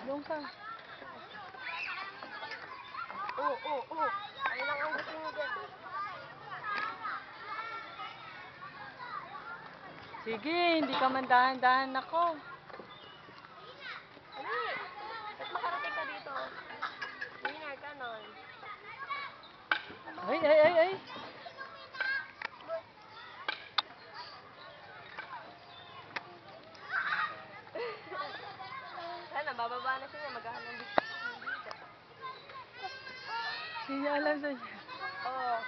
Doon ka. Oo. Ano lang ang gusto mo dyan? Sige, hindi ka man dahan-dahan ako. Ano eh? Ba't makarating ka dito? Winner ka nun. Ay. Sana, bababa na siya. Maghahanap dito. Hindi niya alam sa'yo. Oo.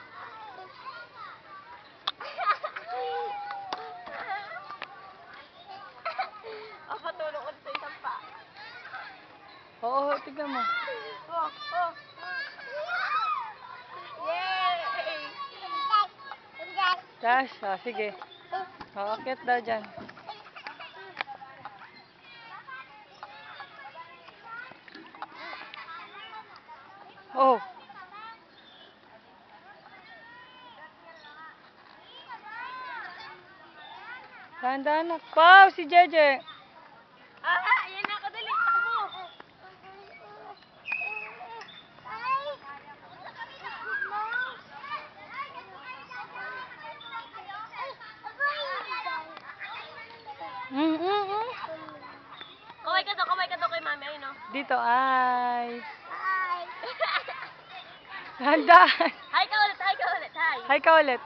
Patulong ko sa isang pa. Oo, tignan mo. Oh. Yay! Dash, sige. Akit daw dyan. Oh. Dahan-dahan na. Wow, si Jeje. Yan na, kadali. Takbo. Kaway ka daw kay mami, ayun, no? Dito ay. Hi. Dahan-dahan. Hi ka ulit. Hi ka ulit. Hi ka ulit.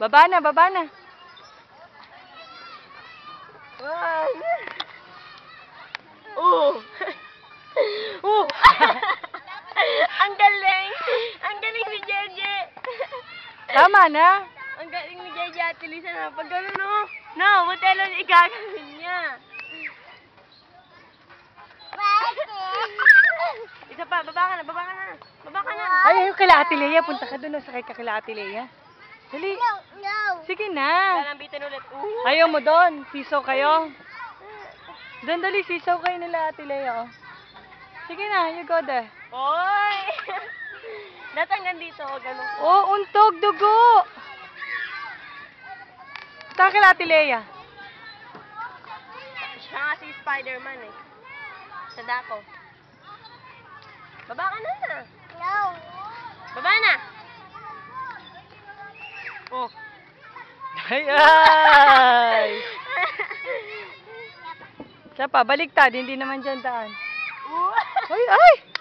Baba na. One. Oh. Ang galing ni Jeje. Tama na. Ang galing ni Jeje at Lisa na pag gano'n, no? No, buti alam igagawin niya. Isa pa, baba ka na. Ay, kila Ate Lea. Punta ka doon. Sakay ka kila Ate Lea. Dali. No. Sige na. Lalambitin ulit. Ayaw mo doon. Sisaw kayo. Doon dali. Sisaw kayo nila Ate Lea. Oh. Sige na. You go there. Oy! Dati hanggang dito. Ganun. Oh, untog. Dugo. Punta ka kila Ate Lea. Siya nga si Spider-Man eh. Sa dako. Baba ka na. No. Baba na. Oh. Ay. Siya pa. Baliktad. Hindi naman dyan daan. Ay.